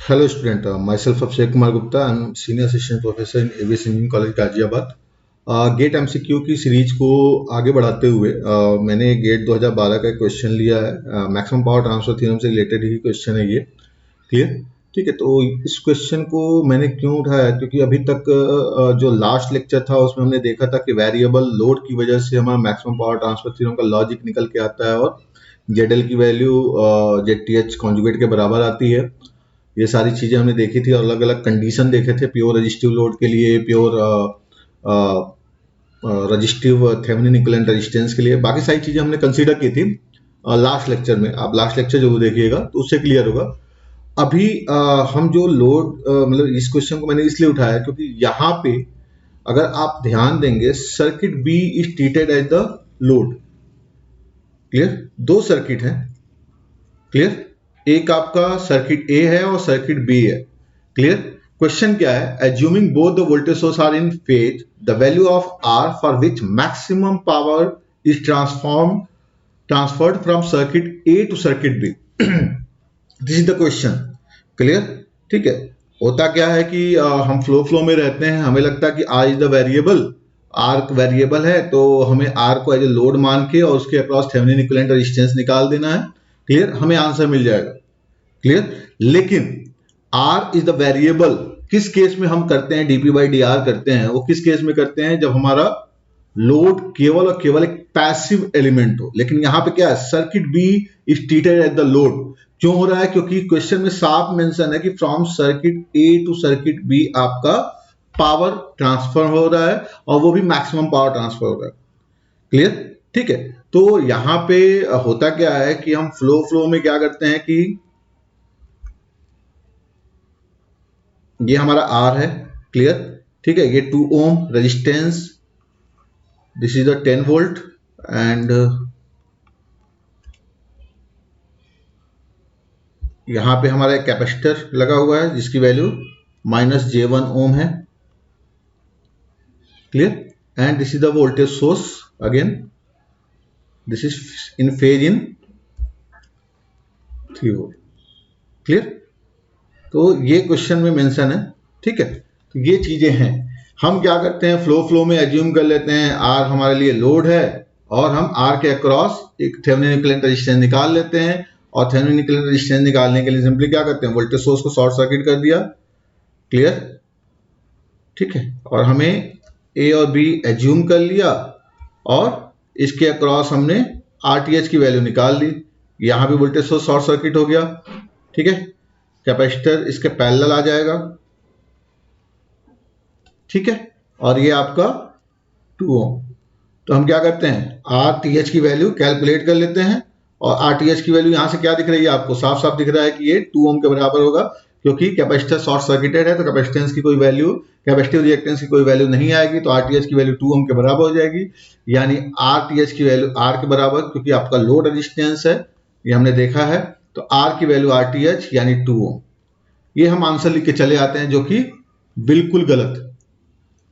Hello student, myself Abhishek Kumar Gupta. I'm senior assistant professor in aviation engineering college Ghaziabad. GATE MCQ की series को आगे बढ़ाते हुए मैंने गेट 2012 का एक क्वेश्चन लिया है। मैक्सिमम पावर ट्रांसफर थ्योरम से रिलेटेड ही क्वेश्चन है ये। क्लियर? ठीक है, तो इस क्वेश्चन को मैंने क्यों उठाया, क्योंकि अभी तक जो लास्ट लेक्चर था उसमें हमने देखा था कि वेरिएबल लोड की वजह से हमारा मैक्सिमम पावर ट्रांसफर थ्योरम का लॉजिक निकल के आता है और जेडएल की वैल्यू जेटीएच कॉन्जुगेट के बराबर आती है। ये सारी चीजें हमने देखी थी और अलग अलग कंडीशन देखे थे प्योर रजिस्टिव लोड के लिए, pure resistive Thevenin equivalent resistance के लिए। बाकी सारी चीजें हमने कंसीडर की थी लास्ट लेक्चर में। आप लास्ट लेक्चर जरूर देखिएगा तो उससे क्लियर होगा। अभी हम जो लोड मतलब इस क्वेश्चन को मैंने इसलिए उठाया क्योंकि यहाँ पे अगर आप ध्यान देंगे circuit B is treated as the load. Clear? दो सर्किट है। क्लियर? एक आपका सर्किट ए है और सर्किट बी है। क्लियर? क्वेश्चन क्या है? Assuming both the voltage source are in phase, the value of R for which maximum power is transferred from circuit A to circuit B. This is the question. Clear? ठीक है। होता क्या है कि हम flow में रहते हैं, हमें लगता है कि R is the variable, R variable है तो हमें आर को एज ए लोड मान के और उसके अक्रॉस थेवेनिन इक्विवेलेंट रेजिस्टेंस निकाल देना है। क्लियर? हमें आंसर मिल जाएगा। क्लियर? लेकिन R इज द वेरिएबल किस केस में हम करते हैं dp बाई डी आर करते हैं, वो किस केस में करते हैं? जब हमारा लोड केवल और केवल एक पैसिव एलिमेंट हो। लेकिन यहां पे क्या है? Circuit B is treated as the load. क्यों हो रहा है? क्योंकि क्वेश्चन में साफ मेंशन है कि from circuit A to circuit B आपका पावर ट्रांसफर हो रहा है और वो भी मैक्सिमम पावर ट्रांसफर हो रहा है। क्लियर? ठीक है। तो यहां पे होता क्या है कि हम फ्लो में क्या करते हैं कि ये हमारा R है। क्लियर? ठीक है। ये 2 ohm resistance, this is the 10 volt and यहां पे हमारा एक कैपेसिटर लगा हुआ है जिसकी वैल्यू -j1 ओम है। Clear? And this is the voltage source, again this is in phase in 3 volt. Clear? तो ये क्वेश्चन में मेंशन है। ठीक है, तो ये चीजें हैं। हम क्या करते हैं, फ्लो में एज्यूम कर लेते हैं आर हमारे लिए लोड है और हम आर के अक्रॉस एक थेवेनिन इक्विवेलेंट रेजिस्टेंस निकाल लेते हैं और थेवेनिन इक्विवेलेंट रेजिस्टेंस निकालने के लिए सिंपली क्या करते हैं, वोल्टेज सोर्स को शॉर्ट सर्किट कर दिया। क्लियर? ठीक है, और हमें ए और बी एज्यूम कर लिया और इसके अक्रॉस हमने आरटीएच की वैल्यू निकाल ली। यहां भी वोल्टेज सोर्स शॉर्ट सर्किट हो गया। ठीक है, कैपेसिटर इसके पैरेलल आ जाएगा। ठीक है, और ये आपका 2 ओम। तो हम क्या करते हैं, आरटीएच की वैल्यू कैलकुलेट कर लेते हैं और आरटीएच की वैल्यू यहां से क्या दिख रही है आपको, साफ साफ दिख रहा है कि ये 2 ओम के बराबर होगा क्योंकि कैपेसिटर शॉर्ट सर्किटेड है तो कैपेसिटेंस की कोई वैल्यू, कैपेसिटिव रिएक्टेंस की कोई वैल्यू नहीं आएगी तो आरटीएच की वैल्यू 2 ओम के बराबर हो जाएगी। यानी आरटीएच की वैल्यू आर के बराबर, क्योंकि आपका लोड रेजिस्टेंस है ये हमने देखा है, तो आर की वैल्यू आरटीएच यानी 2 ओम। ये हम आंसर लिख के चले आते हैं जो कि बिल्कुल गलत।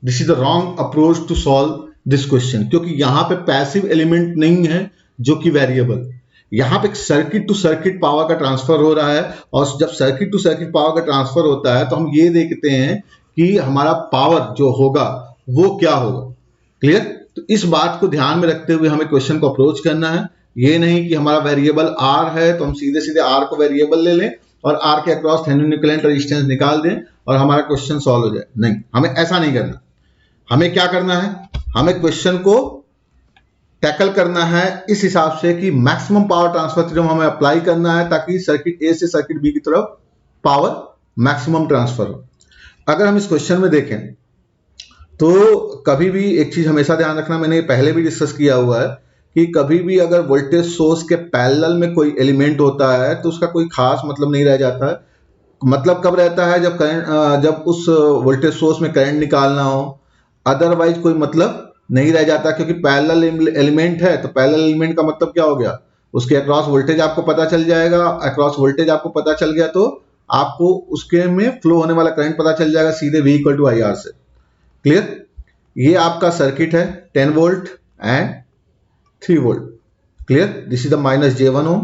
This is the wrong approach to solve this question, क्योंकि यहां पे पैसिव एलिमेंट नहीं है जो कि वेरिएबल। यहां पे सर्किट टू सर्किट पावर का ट्रांसफर हो रहा है और जब सर्किट टू सर्किट पावर का ट्रांसफर होता है तो हम ये देखते हैं कि हमारा पावर जो होगा वो क्या होगा। क्लियर? तो इस बात को ध्यान में रखते हुए हमें क्वेश्चन को अप्रोच करना है। ये नहीं कि हमारा वेरिएबल आर है तो हम सीधे सीधे आर को वेरिएबल ले लें और आर के अक्रॉस थेवेनिन इक्विवेलेंट रेजिस्टेंस निकाल दें और हमारा क्वेश्चन सॉल्व हो जाए। नहीं, हमें ऐसा नहीं करना। हमें क्या करना है, हमें क्वेश्चन को टैकल करना है इस हिसाब से कि मैक्सिमम पावर ट्रांसफर थ्योरम हमें अप्लाई करना है ताकि सर्किट ए से सर्किट बी की तरफ पावर मैक्सिमम ट्रांसफर हो। अगर हम इस क्वेश्चन में देखें तो कभी भी एक चीज हमेशा ध्यान रखना, मैंने पहले भी डिस्कस किया हुआ है कि कभी भी अगर वोल्टेज सोर्स के पैरेलल में कोई एलिमेंट होता है तो उसका कोई खास मतलब नहीं रह जाता है। मतलब कब रहता है, जब करंट, जब उस वोल्टेज सोर्स में करंट निकालना हो, अदरवाइज कोई मतलब नहीं रह जाता क्योंकि पैरेलल एलिमेंट है। तो पैरेलल एलिमेंट का मतलब क्या हो गया, उसके अक्रॉस वोल्टेज आपको पता चल जाएगा। अक्रॉस वोल्टेज आपको पता चल गया तो आपको उसके में फ्लो होने वाला करंट पता चल जाएगा सीधे V इक्वल टू IR से। क्लियर? ये आपका सर्किट है 10 volt and 3 volt. Clear? This is the -j1 ohm,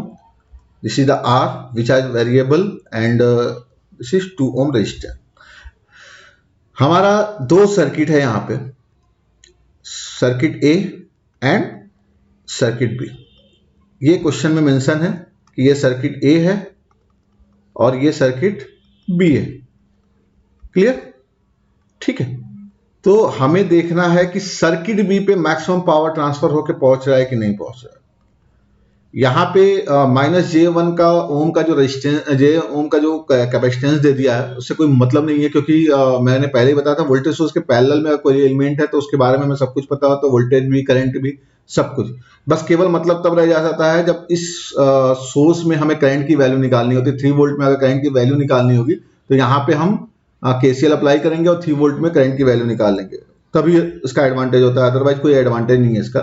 this is the R which is variable and this is 2 ohm resistor. हमारा दो सर्किट है यहां पे, circuit A and circuit B. ये क्वेश्चन में मेंशन है कि ये सर्किट ए है और ये सर्किट बी है। क्लियर? ठीक है, तो हमें देखना है कि सर्किट बी पे मैक्सिमम पावर ट्रांसफर होकर पहुंच रहा है कि नहीं पहुंच रहा है। यहाँ पे -J1 का ओम का जो रेजिस्टेंस, जे ओम का जो कैपेसिटेंस दे दिया है उससे कोई मतलब नहीं है, क्योंकि मैंने पहले ही बताया था वोल्टेज सोर्स के पैरेलल में कोई एलिमेंट है तो उसके बारे में हमें सब कुछ पता हो, तो वोल्टेज भी करंट भी सब कुछ, बस केवल मतलब तब रह जाता है जब इस सोर्स में हमें करंट की वैल्यू निकालनी होती है। 3 वोल्ट में अगर करंट की वैल्यू निकालनी होगी तो यहाँ पे हम KCL अप्लाई करेंगे और 3 वोल्ट में करंट की वैल्यू निकाल लेंगे, तभी इसका एडवांटेज होता है, अदरवाइज कोई एडवांटेज नहीं है इसका।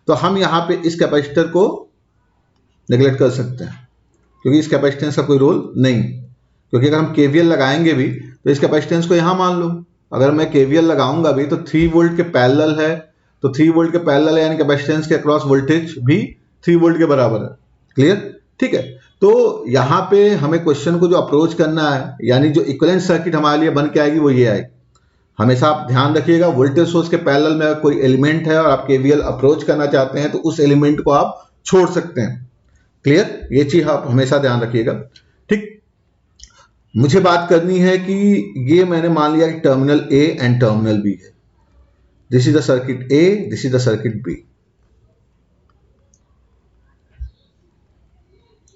तो हम यहाँ पे इस कैपेसिटर को नेगलेक्ट कर सकते हैं क्योंकि इस कैपेसिटेंस का कोई रोल नहीं, क्योंकि अगर हम KVL लगाएंगे भी तो इस कैपेसिटेंस को यहां मान लो, अगर मैं KVL लगाऊंगा भी तो 3 वोल्ट के पैरेलल है, तो 3 वोल्ट के पैरेलल है यानी कैपेसिटेंस के अक्रॉस वोल्टेज भी 3 वोल्ट के बराबर है। क्लियर? ठीक है, तो यहां पे हमें क्वेश्चन को जो अप्रोच करना है, यानी जो इक्विवेलेंट सर्किट हमारे लिए बन के आएगी वो ये आएगी। हमेशा आप ध्यान रखिएगा, वोल्टेज सोर्स के पैरेलल में अगर कोई एलिमेंट है और आप KVL अप्रोच करना चाहते हैं तो उस एलिमेंट को आप छोड़ सकते हैं। क्लियर? ये चीज आप हमेशा ध्यान रखिएगा। ठीक, मुझे बात करनी है कि ये मैंने मान लिया कि terminal A and terminal B है। This is the circuit A, this is the circuit B.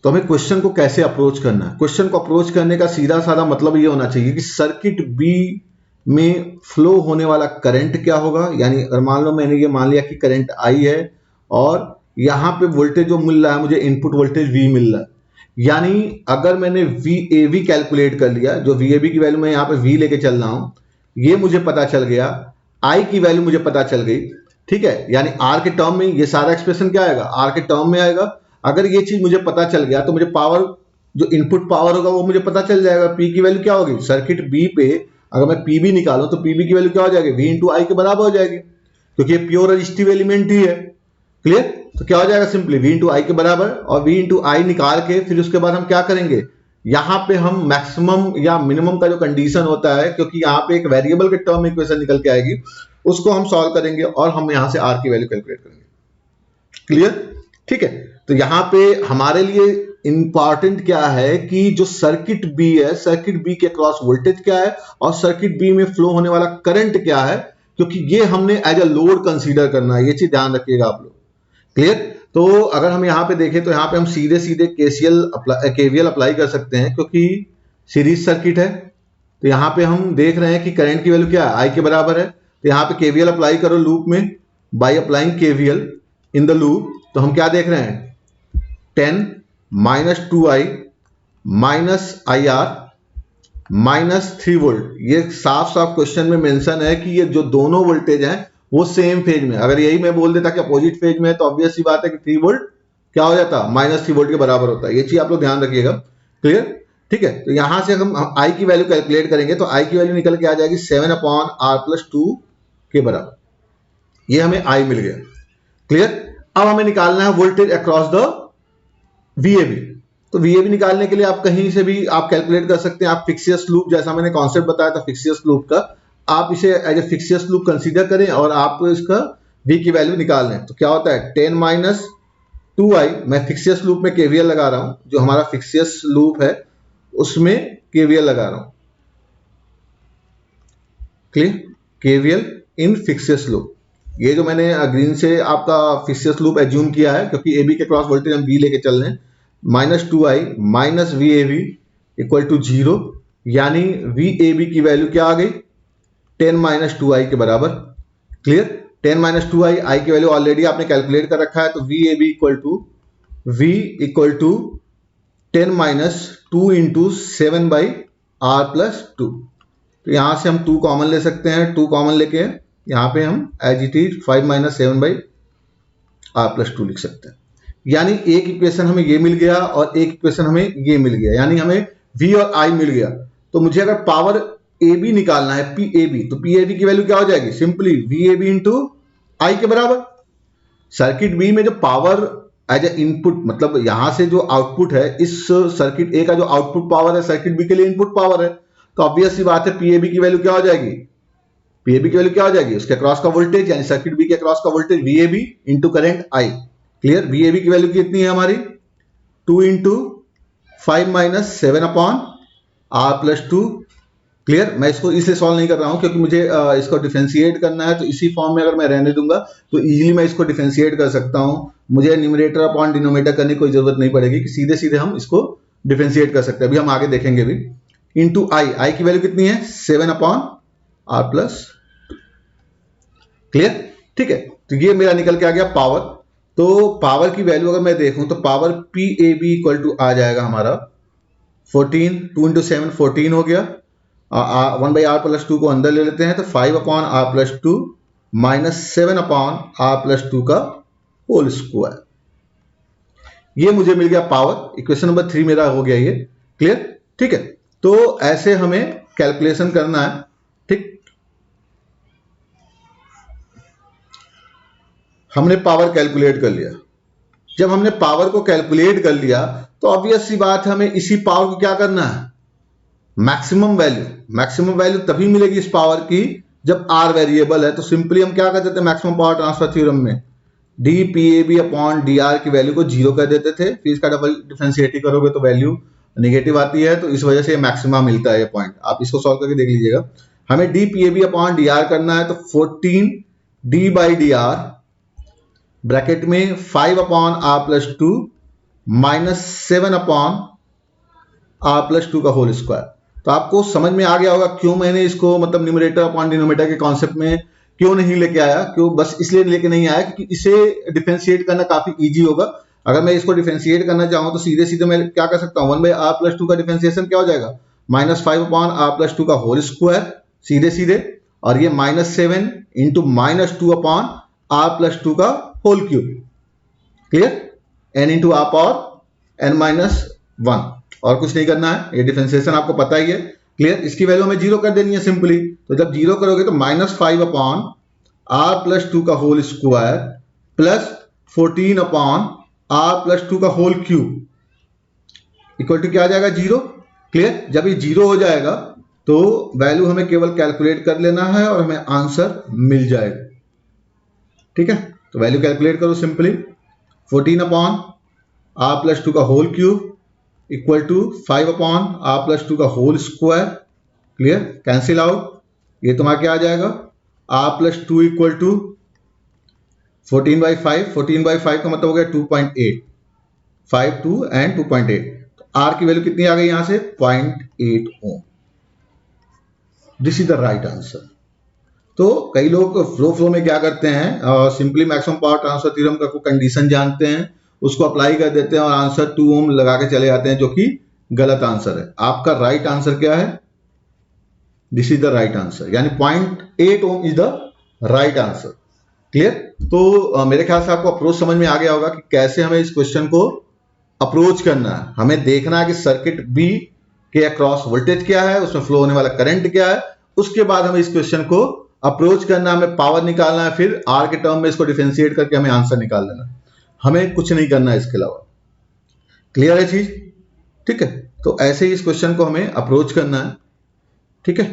तो हमें क्वेश्चन को कैसे अप्रोच करना है? क्वेश्चन को अप्रोच करने का सीधा साधा मतलब ये होना चाहिए कि सर्किट बी में फ्लो होने वाला करंट क्या होगा, यानी अगर मान लो मैंने ये मान लिया कि करंट आई है और यहां पे वोल्टेज जो मिल रहा है मुझे इनपुट वोल्टेज V मिल रहा है, यानी अगर मैंने VAB कैलकुलेट कर लिया, जो VAB की वैल्यू मैं यहाँ पे V लेके चल रहा हूं, ये मुझे पता चल गया, I की वैल्यू मुझे पता चल गई। ठीक है, यानी R के टर्म में ये सारा एक्सप्रेशन क्या आएगा, R के टर्म में आएगा। अगर ये चीज मुझे पता चल गया तो मुझे पावर, जो इनपुट पावर होगा वो मुझे पता चल जाएगा। P की वैल्यू क्या होगी, सर्किट B पे अगर मैं PB निकालूं तो PB की वैल्यू क्या हो जाएगी, V इंटू I के बराबर हो जाएगी, क्योंकि ये प्योर रजिस्टिव एलिमेंट ही है। क्लियर? तो क्या हो जाएगा, सिंपली V इंटू आई के बराबर, और V इंटू आई निकाल के फिर उसके बाद हम क्या करेंगे, यहां पे हम मैक्सिमम या मिनिमम का जो कंडीशन होता है, क्योंकि यहाँ पे एक वेरिएबल के टर्म इक्वेशन निकल के आएगी, उसको हम सॉल्व करेंगे और हम यहां से R की वैल्यू कैलकुलेट करेंगे। क्लियर? ठीक है, तो यहाँ पे हमारे लिए इंपॉर्टेंट क्या है कि जो सर्किट बी है, सर्किट बी के क्रॉस वोल्टेज क्या है और सर्किट बी में फ्लो होने वाला करंट क्या है, क्योंकि ये हमने एज अ लोड कंसीडर करना है। ये चीज ध्यान रखिएगा आप लोग। क्लियर? तो अगर हम यहाँ पे देखें तो यहाँ पे हम सीधे सीधे KVL अप्लाई कर सकते हैं, क्योंकि सीरीज सर्किट है। तो यहाँ पे हम देख रहे हैं कि करंट की वैल्यू क्या है, I के बराबर है, तो यहाँ पे KVL अप्लाई करो लूप में, by applying KVL in the loop. तो हम क्या देख रहे हैं, 10 minus 2I minus IR minus 3 volt. ये साफ साफ क्वेश्चन में मेंशन है कि ये जो दोनों वोल्टेज हैं वो सेम फेज में। अगर यही मैं बोल देता कि अपोजिट फेज में है तो ऑब्वियस सी बात है कि 3 वोल्ट क्या हो जाता, -3 वोल्ट के बराबर होता है। ये चीज आप लोग ध्यान रखिएगा। क्लियर? ठीक है, तो यहां से हम I की वैल्यू कैलकुलेट करेंगे तो I की वैल्यू निकल के आ जाएगी 7/R+2 के बराबर। ये हमें I मिल गया। क्लियर? अब हमें निकालना है वोल्टेज अक्रॉस द VAB। तो VAB निकालने के लिए आप कहीं से भी आप कैलकुलेट कर सकते हैं। आप फिक्सियस लूप, जैसा मैंने कॉन्सेप्ट बताया था फिक्सियस लूप का, आप इसे as a fictitious loop consider करें और आप इसका V की वैल्यू निकाल लें। तो क्या होता है, 10 माइनस 2I, मैं फिक्सियस लूप में KVL लगा रहा हूं, जो हमारा फिक्सियस लूप है उसमें KVL लगा रहा हूं। क्लियर? KVL इन फिक्सियस लूप। ये जो मैंने ग्रीन से आपका फिक्सियस लूप एज्यूम किया है, क्योंकि AB के क्रॉस वोल्टेज हम V लेके चल रहे हैं। -2I minus VAB equal to 0, यानी VAB की वैल्यू क्या आ गई, 10 माइनस 2I के बराबर। क्लियर? 10 माइनस 2I, I की वैल्यू ऑलरेडी आपने कैलकुलेट कर रखा है, तो VAB equal to 10 minus 2 into 7/R+2। तो यहां से हम 2 कॉमन ले सकते हैं, 2 कॉमन लेके यहां पे हम as it is 5 minus 7/R+2 लिख सकते हैं। यानी एक इक्वेशन हमें ये मिल गया और एक इक्वेशन हमें ये मिल गया, यानी हमें V और I मिल गया। तो मुझे अगर पावर AB निकालना है, PAB, तो PAB की वैल्यू क्या हो जाएगी, सिंपली VAB इंटू I के बराबर। सर्किट B में जो पावर एज ए इनपुट, मतलब यहां से जो आउटपुट है, इस सर्किट A का जो आउटपुट पावर है सर्किट B के लिए इनपुट पावर है, तो ऑब्वियस सी बात है पीएबी की वैल्यू क्या हो जाएगी, पीएबी की वैल्यू क्या हो जाएगी, उसके अक्रॉस का वोल्टेज यानी सर्किट बी के अक्रॉस का voltage VAB into current I. Clear, VAB की वैल्यू कितनी है हमारी 2 into 5 minus 7 upon R plus 2। Clear, मैं इसको इसलिए सॉल्व नहीं कर रहा हूं क्योंकि मुझे इसको डिफरेंशिएट करना है, तो इसी फॉर्म में अगर मैं रहने दूंगा तो इजीली मैं इसको डिफरेंशिएट कर सकता हूं, मुझे न्यूमरेटर अपॉन डिनोमिनेटर करने की कोई जरूरत नहीं पड़ेगी कि सीधे सीधे हम इसको डिफरेंशिएट कर सकते हैं, अभी हम आगे देखेंगे भी। इंटू आई, आई की वैल्यू कितनी है 7 अपॉन आर प्लस। क्लियर, ठीक है, तो ये मेरा निकल के आ गया पावर। तो पावर की वैल्यू अगर मैं देखूं तो power P A B equal to आ जाएगा हमारा 14, 2 इंटू 7 14 हो गया, 1 बाई आर प्लस 2 को अंदर ले लेते हैं तो 5 upon R plus 2 minus 7 upon R plus 2 का होल स्क्वायर। ये मुझे मिल गया पावर, इक्वेशन नंबर 3 मेरा हो गया ये। क्लियर, ठीक है, तो ऐसे हमें कैलकुलेशन करना है। ठीक, हमने पावर कैलकुलेट कर लिया। जब हमने पावर को कैलकुलेट कर लिया तो ऑब्वियस सी बात है हमें इसी पावर को क्या करना है, मैक्सिमम वैल्यू। मैक्सिमम वैल्यू तभी मिलेगी इस पावर की जब आर वेरिएबल है, तो सिंपली हम क्या कर देते हैं मैक्सिमम पावर ट्रांसफर थ्योरम में D P A B upon D R की वैल्यू को 0 कर देते थे, फिर इसका डबल डिफरेंशिएट करोगे तो वैल्यू नेगेटिव आती है, तो इस वजह से मैक्सिमा मिलता है ये पॉइंट। आप इसको सॉल्व करके देख लीजिएगा। हमें D P A B upon D R करना है, तो 14 D by D R bracket में 5 upon R plus 2 minus 7 upon R plus 2 का होल स्क्वायर। तो आपको समझ में आ गया होगा क्यों मैंने इसको मतलब न्यूमरेटर अपॉन डिनोमिनेटर के कॉन्सेप्ट में क्यों नहीं लेके आया, क्यों बस इसलिए लेके नहीं आया क्योंकि इसे डिफरेंशिएट करना काफी इजी होगा। अगर मैं इसको डिफरेंशिएट करना चाहूं तो सीधे सीधे मैं क्या कर सकता हूं, 1 बाई आर प्लस 2 का डिफरेंशिएशन क्या हो जाएगा माइनस 5 अपॉन आर प्लस 2 का होल स्क्वायर सीधे सीधे, और ये minus 7 into minus 2 upon R plus 2 का whole cube. Clear, N into R power N minus 1, और कुछ नहीं करना है, ये डिफरेंशिएशन आपको पता ही है। क्लियर, इसकी वैल्यू हमें 0 कर देनी है सिंपली, तो जब 0 करोगे तो माइनस 5 अपॉन आर प्लस 2 का whole square plus 14 upon R plus 2 का होल क्यूब इक्वल टू क्या आ जाएगा 0। क्लियर, जब ये 0 हो जाएगा तो वैल्यू हमें केवल कैलकुलेट कर लेना है और हमें आंसर मिल जाएगा। ठीक है, तो वैल्यू कैलकुलेट करो सिंपली, 14 अपॉन आर प्लस 2 का whole cube equal to 5 upon R plus 2 का whole square. Clear, cancel out, ये तुम्हारा क्या आ जाएगा R plus 2 equal to 14 by 5, 14 by 5 का मतलब हो गया 2.8, 5 2 एंड 2.8, तो आर की वैल्यू कितनी आ गई यहां से 0.8 ohm. This is the right answer. तो कई लोग फ्लो में क्या करते हैं, simply maximum power transfer theorem का कोई कंडीशन जानते हैं, उसको अप्लाई कर देते हैं और आंसर 2 ओम लगा के चले जाते हैं, जो कि गलत आंसर है। आपका राइट आंसर क्या है, this is the right answer, यानी 0.8 ohm is the right answer. Clear, तो मेरे ख्याल से आपको अप्रोच समझ में आ गया होगा कि कैसे हमें इस क्वेश्चन को अप्रोच करना है। हमें देखना है कि सर्किट बी के अक्रॉस वोल्टेज क्या है, उसमें फ्लो होने वाला करंट क्या है, उसके बाद हमें इस क्वेश्चन को अप्रोच करना, हमें पावर निकालना है, फिर आर के टर्म में इसको डिफरेंशिएट करके हमें आंसर निकाल देना है। हमें कुछ नहीं करना है इसके अलावा। क्लियर है चीज, ठीक है, तो ऐसे ही इस क्वेश्चन को हमें अप्रोच करना है। ठीक है,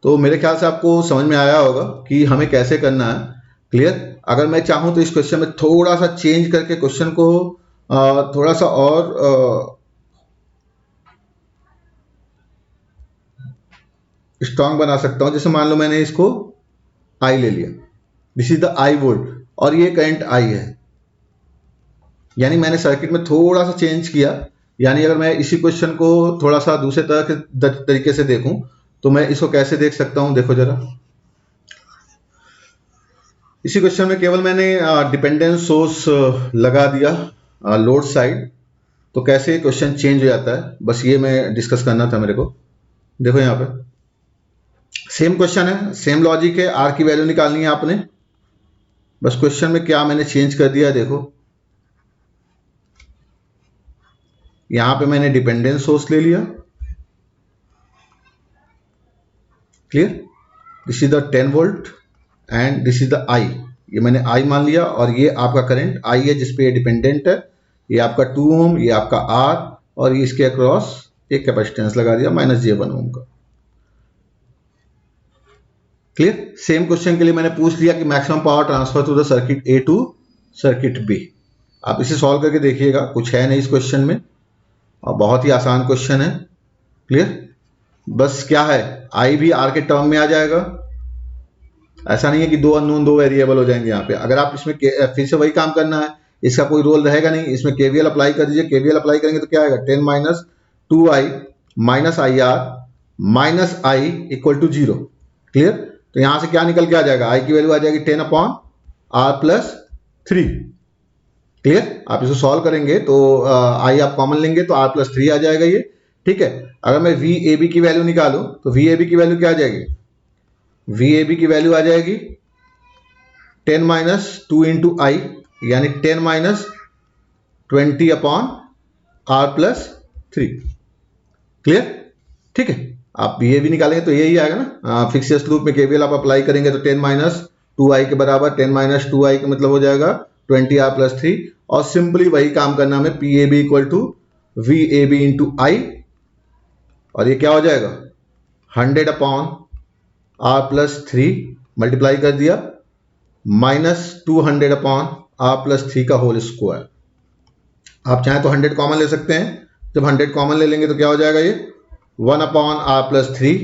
तो मेरे ख्याल से आपको समझ में आया होगा कि हमें कैसे करना है। क्लियर, अगर मैं चाहूं तो इस क्वेश्चन में थोड़ा सा चेंज करके क्वेश्चन को थोड़ा सा और स्ट्रांग बना सकता हूं। जैसे मान लो मैंने इसको आई ले लिया, this is the I volt और ये करंट आई है, यानी मैंने सर्किट में थोड़ा सा चेंज किया। यानी अगर मैं इसी क्वेश्चन को थोड़ा सा दूसरे तरीके से देखूं तो मैं इसको कैसे देख सकता हूं, देखो जरा। इसी क्वेश्चन में केवल मैंने डिपेंडेंट सोर्स लगा दिया लोड साइड, तो कैसे क्वेश्चन चेंज हो जाता है, बस ये मैं डिस्कस करना था मेरे को। देखो यहाँ पे सेम क्वेश्चन है, सेम लॉजिक है, आर की वैल्यू निकालनी है आपने, बस क्वेश्चन में क्या मैंने चेंज कर दिया है देखो। यहां पे मैंने डिपेंडेंट सोर्स ले लिया। Clear, this is the 10 volt and this is the I, ये मैंने आई मान लिया, और ये आपका करंट आई है जिसपे ये डिपेंडेंट है, ये आपका 2 ओम, ये आपका आर, और ये इसके अक्रॉस एक कैपेसिटेंस लगा दिया -j1 ओम का। क्लियर। सेम क्वेश्चन के लिए मैंने पूछ लिया कि maximum power transfer through the circuit A to circuit B. आप इसे सॉल्व करके देखिएगा, कुछ है नहीं इस क्वेश्चन में और बहुत ही आसान क्वेश्चन है। क्लियर। बस क्या है, आई भी आर के टर्म में आ जाएगा, ऐसा नहीं है कि दो अननोन दो वेरिएबल हो जाएंगे यहाँ पे। अगर आप इसमें फिर से वही काम करना है, इसका कोई रोल रहेगा नहीं, इसमें केवीएल अप्लाई कर दीजिए। केवीएल अप्लाई करेंगे तो क्या आएगा, 10 minus 2i minus I R minus I equal to 0। Clear. तो यहां से क्या निकल के आ जाएगा, आई की वैल्यू आ जाएगी 10 अपॉन आर प्लस 3। क्लियर। आप इसको सॉल्व करेंगे तो आई आप कॉमन लेंगे तो आर प्लस 3 आ जाएगा ये। ठीक है। अगर मैं वी ए बी की वैल्यू निकालूं तो वी ए बी की वैल्यू क्या आ जाएगी, वी ए बी की वैल्यू आ जाएगी 10 माइनस 2 इंटू आई, यानी 10 minus 20 upon R plus 3। Clear. ठीक है। आप वी ए बी निकालेंगे तो यही आएगा ना, फिक्सियस लूप में केवीएल आप अप्लाई करेंगे तो 10 माइनस 2i के बराबर, 10 माइनस 2i का मतलब हो जाएगा 20r प्लस 3। और सिंपली वही काम करना हमें, P A B equal to V A B into I, और ये क्या हो जाएगा 100 अपॉन आर प्लस 3 मल्टीप्लाई कर दिया माइनस 200 अपॉन आर प्लस 3 का होल स्क्वायर। आप चाहें तो 100 कॉमन ले सकते हैं, जब 100 कॉमन ले लेंगे तो क्या हो जाएगा ये 1 upon R plus 3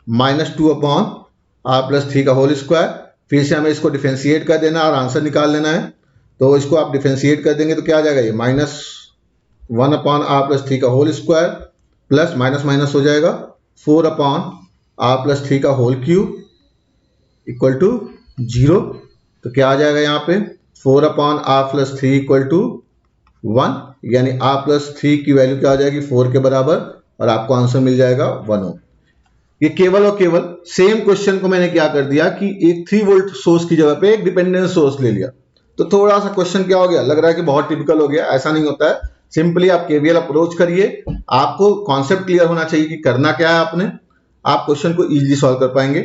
minus 2 upon R plus 3 का होल स्क्वायर। फिर से हमें इसको डिफरेंशिएट कर देना और आंसर निकाल लेना है। तो इसको आप डिफरेंशिएट कर देंगे तो क्या आ जाएगा, ये माइनस 1 अपॉन आर प्लस 3 का whole square plus minus minus हो जाएगा 4 अपॉन आर प्लस 3 का होल क्यूब इक्वल टू 0। तो क्या आ जाएगा यहाँ पे 4 upon R plus 3 equal to 1, यानी आर प्लस 3 की वैल्यू क्या आ जाएगी 4 के बराबर, और आपको आंसर मिल जाएगा 1 ओम। ये केवल और केवल सेम क्वेश्चन को मैंने क्या कर दिया कि एक 3 वोल्ट सोर्स की जगह पे एक डिपेंडेंट सोर्स ले लिया। तो थोड़ा सा क्वेश्चन क्या हो गया, लग रहा है कि बहुत टिपिकल हो गया, ऐसा नहीं होता है। सिंपली आप केवीएल अप्रोच करिए, आपको कॉन्सेप्ट क्लियर होना चाहिए कि करना क्या है आपने, आप क्वेश्चन को इजीली सॉल्व कर पाएंगे।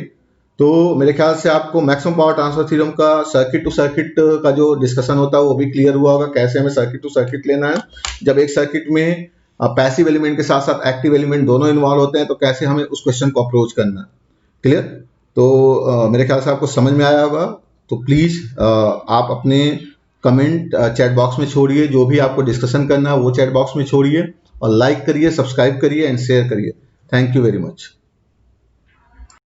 तो मेरे ख्याल से आपको मैक्सिमम पावर ट्रांसफर थ्योरम का सर्किट टू सर्किट का जो डिस्कशन होता है वो भी क्लियर हुआ होगा, कैसे हमें सर्किट टू सर्किट लेना है। जब एक सर्किट में पैसिव एलिमेंट के साथ साथ एक्टिव एलिमेंट दोनों इन्वॉल्व होते हैं तो कैसे हमें उस क्वेश्चन को अप्रोच करना है। क्लियर। तो मेरे ख्याल से आपको समझ में आया होगा। तो प्लीज आप अपने कमेंट चैट बॉक्स में छोड़िए, जो भी आपको डिस्कशन करना है वो चैट बॉक्स में छोड़िए, और लाइक करिए, सब्सक्राइब करिए एंड शेयर करिए। Thank you very much.